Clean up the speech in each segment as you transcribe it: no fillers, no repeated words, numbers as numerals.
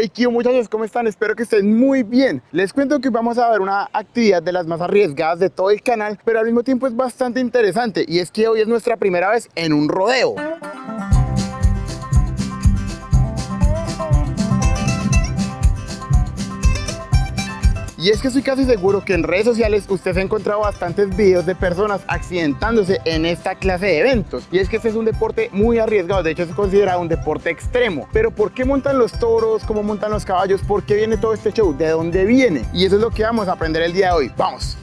Hey, Kio, muchachos, ¿cómo están? Espero que estén muy bien. Les cuento que vamos a ver una actividad de las más arriesgadas de todo el canal, pero al mismo tiempo es bastante interesante, y es que hoy es nuestra primera vez en un rodeo. Y es que estoy casi seguro que en redes sociales usted se ha encontrado bastantes videos de personas accidentándose en esta clase de eventos. Y es que este es un deporte muy arriesgado, de hecho es considerado un deporte extremo. Pero ¿por qué montan los toros? ¿Cómo montan los caballos? ¿Por qué viene todo este show? ¿De dónde viene? Y eso es lo que vamos a aprender el día de hoy. ¡Vamos!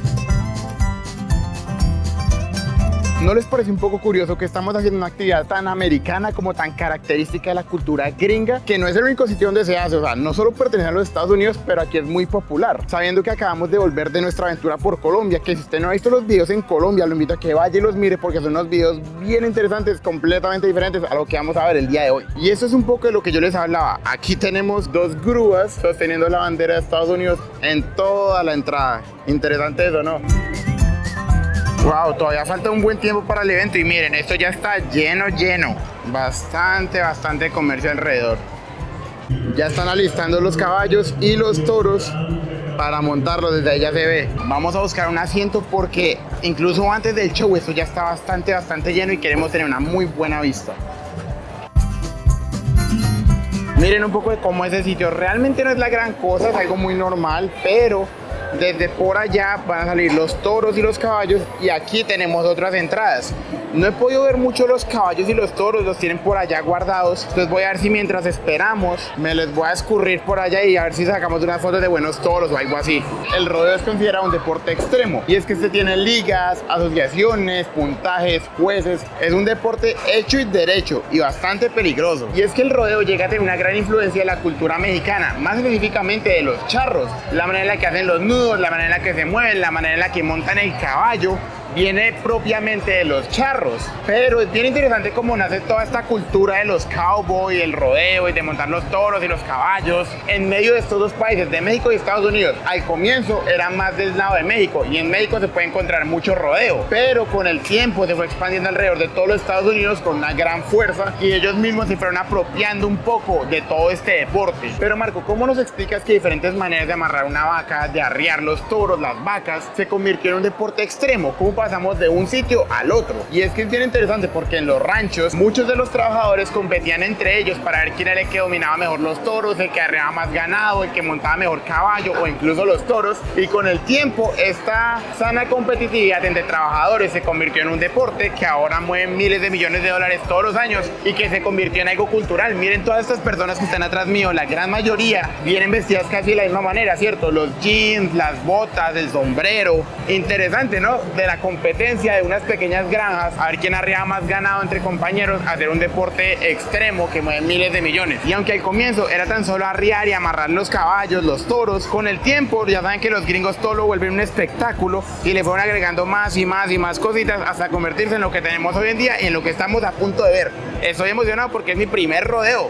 ¿No les parece un poco curioso que estamos haciendo una actividad tan americana como tan característica de la cultura gringa? Que no es el único sitio donde se hace, o sea, no solo pertenece a los Estados Unidos, pero aquí es muy popular. Sabiendo que acabamos de volver de nuestra aventura por Colombia, que si usted no ha visto los videos en Colombia, lo invito a que vaya y los mire porque son unos videos bien interesantes, completamente diferentes a lo que vamos a ver el día de hoy. Y esto es un poco de lo que yo les hablaba. Aquí tenemos dos grúas sosteniendo la bandera de Estados Unidos en toda la entrada. Interesante eso, ¿no? Wow, todavía falta un buen tiempo para el evento y miren, esto ya está lleno. Bastante comercio alrededor. Ya están alistando los caballos y los toros para montarlos, desde ahí ya se ve. Vamos a buscar un asiento porque incluso antes del show esto ya está bastante lleno y queremos tener una muy buena vista. Miren un poco de cómo es el sitio. Realmente no es la gran cosa, es algo muy normal, pero desde por allá van a salir los toros y los caballos y aquí tenemos otras entradas. No he podido ver mucho los caballos y los toros, los tienen por allá guardados. Entonces voy a ver si mientras esperamos me les voy a escurrir por allá y a ver si sacamos unas fotos de buenos toros o algo así. El rodeo es considerado un deporte extremo y es que este tiene ligas, asociaciones, puntajes, jueces. Es un deporte hecho y derecho y bastante peligroso. Y es que el rodeo llega a tener una gran influencia de la cultura mexicana, más específicamente de los charros, la manera en la que hacen los nudos, la manera en la que se mueven, la manera en la que montan el caballo, viene propiamente de los charros. Pero es bien interesante cómo nace toda esta cultura de los cowboys, el rodeo y de montar los toros y los caballos en medio de estos dos países, de México y Estados Unidos. Al comienzo era más del lado de México y en México se puede encontrar mucho rodeo, pero con el tiempo se fue expandiendo alrededor de todos los Estados Unidos con una gran fuerza y ellos mismos se fueron apropiando un poco de todo este deporte. Pero Marco, ¿cómo nos explicas que diferentes maneras de amarrar una vaca, de arriar los toros, las vacas, se convirtió en un deporte extremo? ¿Cómo pasamos de un sitio al otro? Y es que es bien interesante porque en los ranchos muchos de los trabajadores competían entre ellos para ver quién era el que dominaba mejor los toros, el que arreaba más ganado, el que montaba mejor caballo o incluso los toros, y con el tiempo esta sana competitividad entre trabajadores se convirtió en un deporte que ahora mueve miles de millones de dólares todos los años y que se convirtió en algo cultural. Miren todas estas personas que están atrás mío, la gran mayoría vienen vestidas casi de la misma manera, ¿cierto? Los jeans, las botas, el sombrero. Interesante, ¿no? De la competencia de unas pequeñas granjas, a ver quién arrea más ganado entre compañeros, hacer un deporte extremo que mueve miles de millones. Y aunque al comienzo era tan solo arriar y amarrar los caballos, los toros, con el tiempo ya saben que los gringos todo lo vuelven un espectáculo y le fueron agregando más cositas hasta convertirse en lo que tenemos hoy en día y en lo que estamos a punto de ver. Estoy emocionado porque es mi primer rodeo.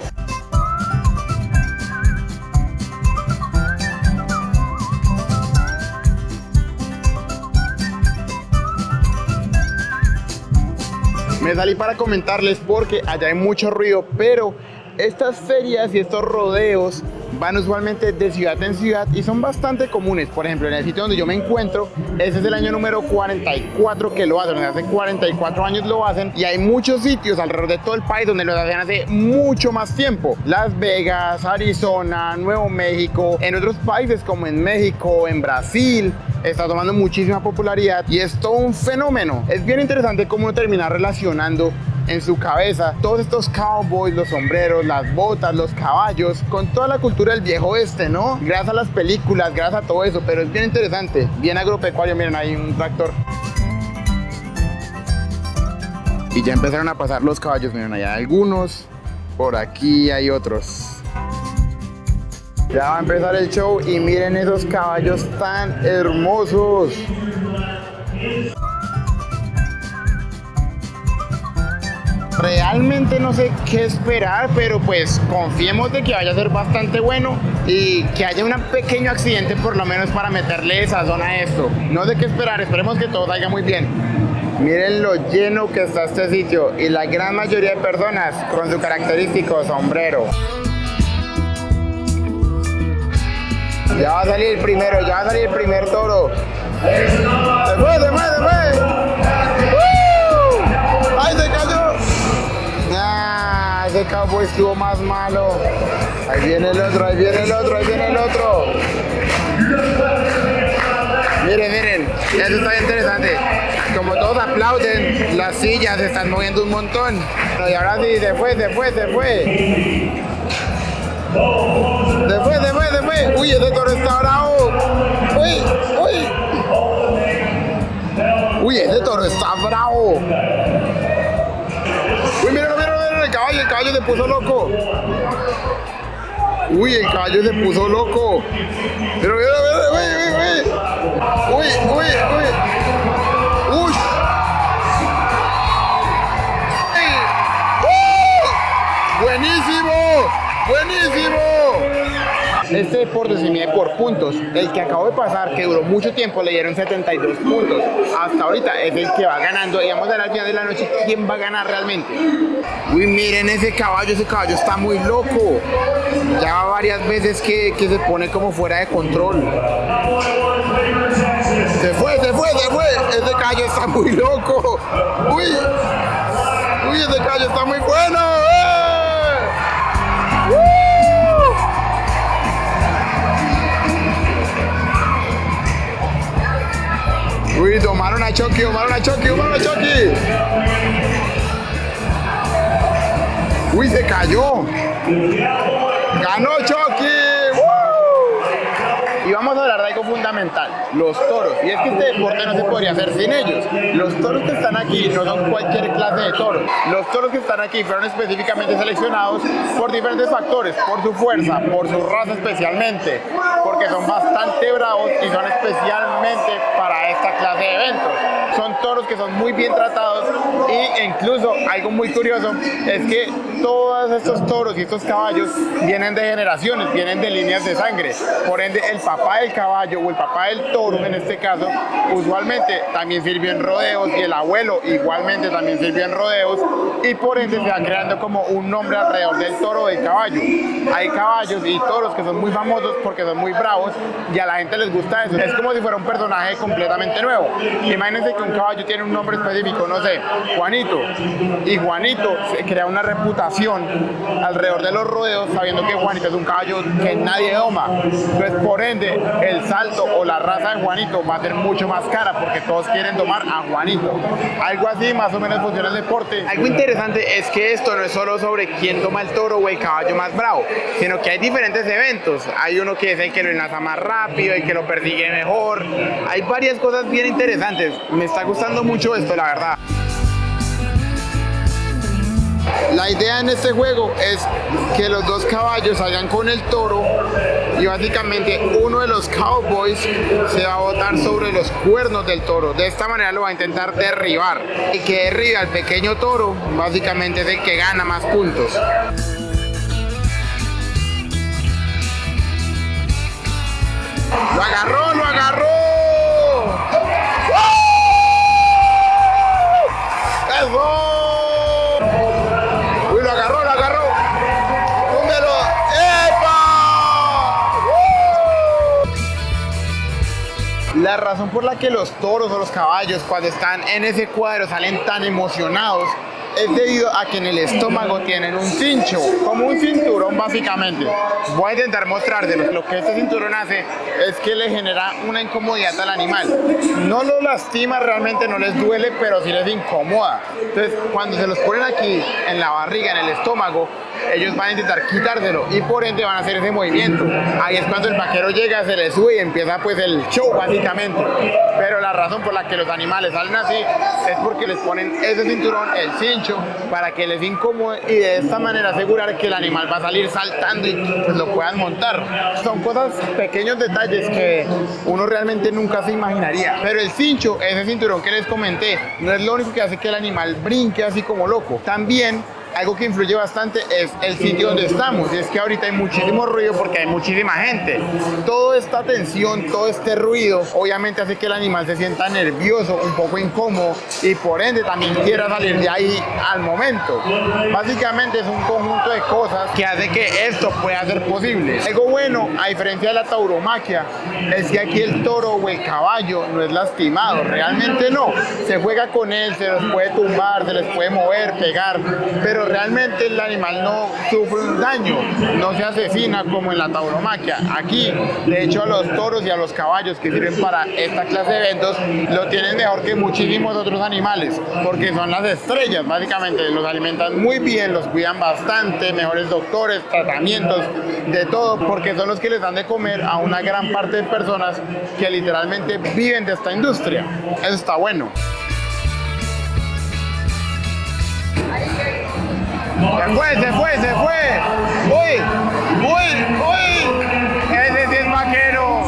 Me salí para comentarles porque allá hay mucho ruido, pero estas ferias y estos rodeos van usualmente de ciudad en ciudad y son bastante comunes. Por ejemplo, en el sitio donde yo me encuentro, ese es el año número 44 que lo hacen, hace 44 años lo hacen, y hay muchos sitios alrededor de todo el país donde lo hacen hace mucho más tiempo. Las Vegas, Arizona, Nuevo México, en otros países como en México, en Brasil, está tomando muchísima popularidad y es todo un fenómeno. Es bien interesante cómo uno termina relacionando en su cabeza todos estos cowboys, los sombreros, las botas, los caballos, con toda la cultura del viejo oeste, ¿no? Gracias a las películas, gracias a todo eso, pero es bien interesante, bien agropecuario. Miren, hay un tractor. Y ya empezaron a pasar los caballos, miren, allá hay algunos, por aquí hay otros. Ya va a empezar el show y miren esos caballos tan hermosos. Realmente no sé qué esperar, pero pues confiemos de que vaya a ser bastante bueno y que haya un pequeño accidente por lo menos para meterle sazón a esto. No sé qué esperar, esperemos que todo salga muy bien. Miren lo lleno que está este sitio y la gran mayoría de personas con su característico sombrero. Ya va a salir el primero, ya va a salir el primer toro. Se fue, se fue, se fue. ¡Ay, se cayó! ¡Ah! Ese cowboy estuvo más malo. Ahí viene el otro, ahí viene el otro, ahí viene el otro. Miren, miren, eso está interesante. Como todos aplauden, las sillas se están moviendo un montón. Y ahora sí, se fue, se fue, se fue. Se fue, se fue, se fue. Uy, ese toro está bravo. Uy, uy. Uy, ese toro está bravo. Uy, miren, miren, miren, el caballo se puso loco. Uy, el caballo se puso loco. Pero mira, mira, uy, uy, uy. Uy, uy, uy. Uy. ¡Buenísimo! ¡Buenísimo! Este deporte se mide por puntos. El que acabó de pasar, que duró mucho tiempo, le dieron 72 puntos. Hasta ahorita es el que va ganando. Y vamos a ver al final de la noche quién va a ganar realmente. Uy, miren ese caballo está muy loco. Ya va varias veces que se pone como fuera de control. Se fue, se fue, se fue. Ese caballo está muy loco. Uy, uy, ese caballo está muy bueno. Uy, tomaron a Chucky, tomaron a Chucky, tomaron a Chucky. Uy, se cayó. Ganó Chucky. Y vamos a hablar de algo fundamental, los toros. Y es que este deporte no se podría hacer sin ellos. Los toros que están aquí no son cualquier clase de toros. Los toros que están aquí fueron específicamente seleccionados por diferentes factores, por su fuerza, por su raza especialmente, porque son bastante bravos y son especialmente para esta clase de eventos. Son toros que son muy bien tratados e incluso algo muy curioso es que todos estos toros y estos caballos vienen de generaciones, vienen de líneas de sangre. Por ende, el papá del caballo o el papá del toro, en este caso, usualmente también sirvió en rodeos y el abuelo igualmente también sirvió en rodeos y por ende se va creando como un nombre alrededor del toro o del caballo. Hay caballos y toros que son muy famosos porque son muy bravos y a la gente les gusta eso. Es como si fuera un personaje completamente nuevo. Imagínense que un caballo tiene un nombre específico, no sé, Juanito, y Juanito se crea una reputación alrededor de los rodeos sabiendo que Juanito es un caballo que nadie doma. Entonces, por ende, el salto o la raza de Juanito va a ser mucho más cara porque todos quieren domar a Juanito. Algo así más o menos funciona el deporte. Algo interesante es que esto no es solo sobre quién doma el toro o el caballo más bravo, sino que hay diferentes eventos. Hay uno que es el que lo enlaza más rápido, el que lo persigue mejor. Hay varias cosas bien interesantes. Me está gustando mucho esto, la verdad. La idea en este juego es que los dos caballos salgan con el toro y básicamente uno de los cowboys se va a botar sobre los cuernos del toro. De esta manera lo va a intentar derribar. Y que derribe al pequeño toro básicamente es el que gana más puntos. ¡Lo agarró! ¡Lo agarró! ¡Eso! La razón por la que los toros o los caballos cuando están en ese cuadro salen tan emocionados es debido a que en el estómago tienen un cincho, como un cinturón básicamente. Voy a intentar mostrárselos. Lo que este cinturón hace es que le genera una incomodidad al animal. No lo lastima realmente, no les duele, pero sí les incomoda. Entonces, cuando se los ponen aquí en la barriga, en el estómago, ellos van a intentar quitárselo y por ende van a hacer ese movimiento. Ahí es cuando el vaquero llega, se le sube y empieza pues el show básicamente. Pero la razón por la que los animales salen así es porque les ponen ese cinturón, el cincho, para que les incomode y de esta manera asegurar que el animal va a salir saltando y pues lo puedan montar. Son cosas, pequeños detalles que uno realmente nunca se imaginaría. Pero el cincho, ese cinturón que les comenté, no es lo único que hace que el animal brinque así como loco. También algo que influye bastante es el sitio donde estamos, y es que ahorita hay muchísimo ruido porque hay muchísima gente. Toda esta tensión, todo este ruido, obviamente hace que el animal se sienta nervioso, un poco incómodo, y por ende también quiera salir de ahí al momento. Básicamente es un conjunto de cosas que hace que esto pueda ser posible. Algo bueno, a diferencia de la tauromaquia, es que aquí el toro o el caballo no es lastimado, realmente no. Se juega con él, se los puede tumbar, se les puede mover, pegar, pero realmente el animal no sufre un daño, no se asesina como en la tauromaquia. Aquí, de hecho, a los toros y a los caballos que sirven para esta clase de eventos, lo tienen mejor que muchísimos otros animales, porque son las estrellas, básicamente. Los alimentan muy bien, los cuidan bastante, mejores doctores, tratamientos, de todo, porque son los que les dan de comer a una gran parte de personas que literalmente viven de esta industria. Eso está bueno. Se fue. Uy. Ese sí es vaquero.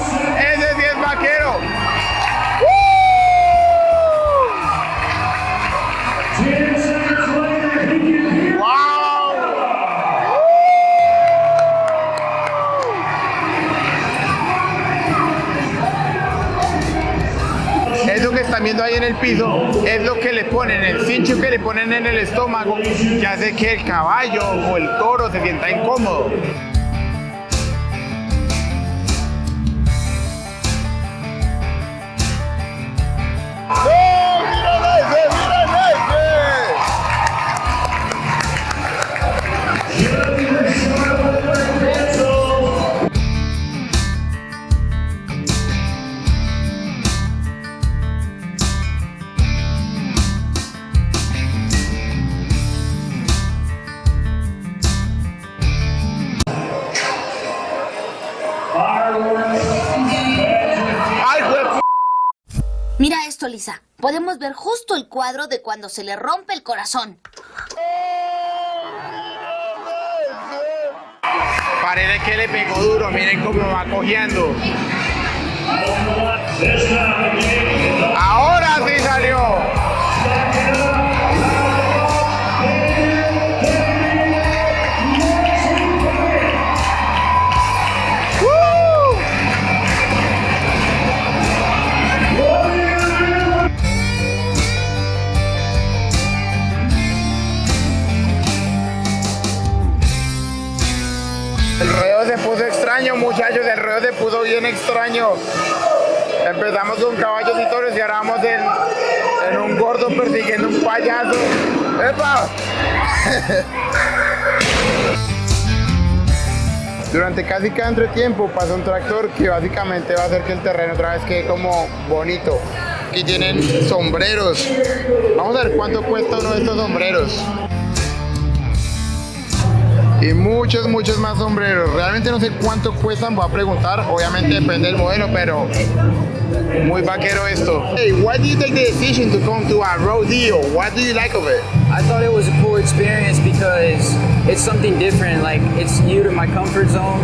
¡Wow! Eso que están viendo ahí en el piso es lo que le ponen, el cincho que le ponen en el estómago, que hace que el caballo o el toro se sienta incómodo. Mira esto, Lisa. Podemos ver justo el cuadro de cuando se le rompe el corazón. Parece que le pegó duro, miren cómo va cojeando. Ahora sí salió. El ruedo se puso extraño, muchachos, el ruedo se puso bien extraño. Empezamos con caballos y toros y ahora vamos en un gordo persiguiendo un payaso. ¡Epa! Durante casi cada entretiempo pasa un tractor que básicamente va a hacer que el terreno otra vez quede como bonito. Aquí tienen sombreros. Vamos a ver cuánto cuesta uno de estos sombreros. Y muchos más sombreros. Realmente no sé cuánto cuestan, voy a preguntar. Obviamente depende del modelo, pero muy vaquero esto. Hey, why did you take the decision to come to a rodeo? What do you like of it? I thought it was a cool experience because it's something different. Like, it's new to my comfort zone.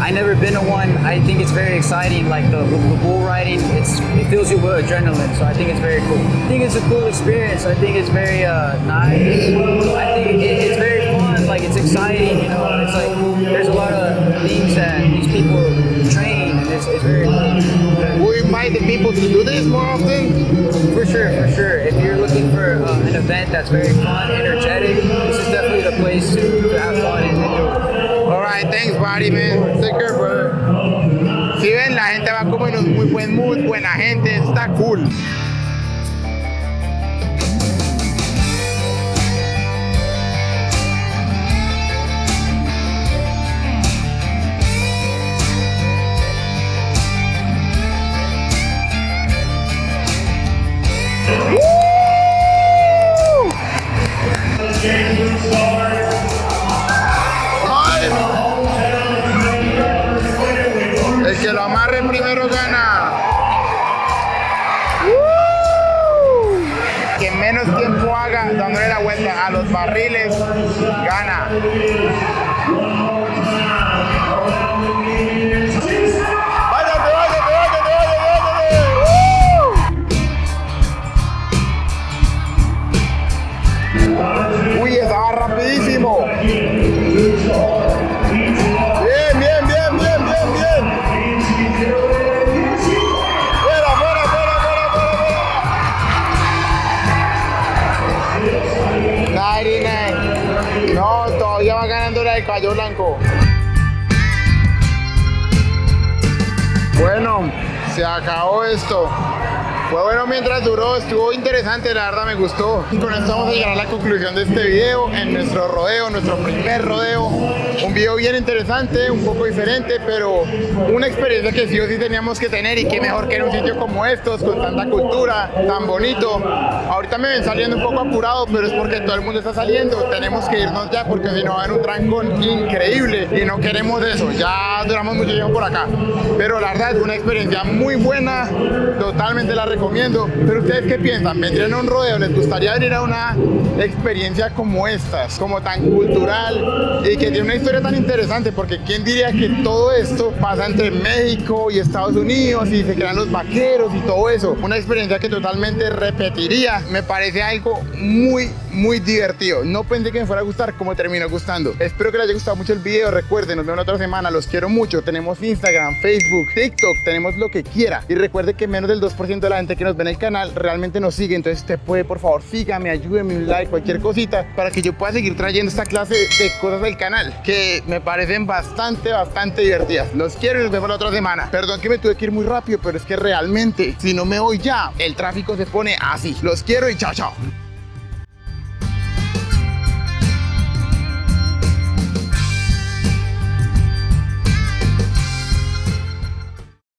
I never been to one. I think it's very exciting. Like the bull riding, it fills you with adrenaline. So I think it's very cool. I think it's a cool experience. I think it's very nice. I think it's very fun. Like, it's exciting. You know, it's like there's a lot of things that these people train, and it's very cool. Will you invite the people to do this more often? For sure. If you're looking for an event that's very fun, energetic, this is definitely the place to have fun and do it. Alright, thanks buddy, man. Take care, brother. Si ven, la gente va como en un muy buen mood, buena gente, está cool. El que lo amarre primero gana. Quien menos tiempo haga dándole la vuelta a los barriles gana. Uy, estaba rapidísimo. No, todavía va ganando la de Caballo Blanco. Bueno, se acabó esto. Fue bueno mientras duró, estuvo interesante, la verdad me gustó. Y con esto vamos a llegar a la conclusión de este video en nuestro rodeo, nuestro primer rodeo. Un video bien interesante, un poco diferente, pero una experiencia que sí o sí teníamos que tener, y qué mejor que en un sitio como estos, con tanta cultura, tan bonito. Ahorita me ven saliendo un poco apurado, pero es porque todo el mundo está saliendo. Tenemos que irnos ya porque si no va a haber un trancón increíble y no queremos eso. Ya duramos mucho tiempo por acá. Pero la verdad es una experiencia muy buena, totalmente la recomiendo. Pero ustedes qué piensan, ¿vendrían a un rodeo? ¿Les gustaría venir a una experiencia como estas, como tan cultural y que tiene una historia tan interesante? Porque quién diría que todo esto pasa entre México y Estados Unidos y se crean los vaqueros y todo eso. Una experiencia que totalmente repetiría. Me parece algo muy divertido. No pensé que me fuera a gustar como terminó gustando. Espero que les haya gustado mucho el video. Recuerden, nos vemos la otra semana. Los quiero mucho. Tenemos Instagram, Facebook, TikTok, tenemos lo que quiera. Y recuerde que menos del 2% de la gente que nos ve en el canal realmente nos sigue. Entonces usted puede, por favor, sígame, ayúdeme, un like, cualquier cosita, para que yo pueda seguir trayendo esta clase de cosas del canal que me parecen bastante divertidas. Los quiero y nos vemos la otra semana. Perdón que me tuve que ir muy rápido, pero es que realmente, si no me voy ya, el tráfico se pone así. Los quiero y chao.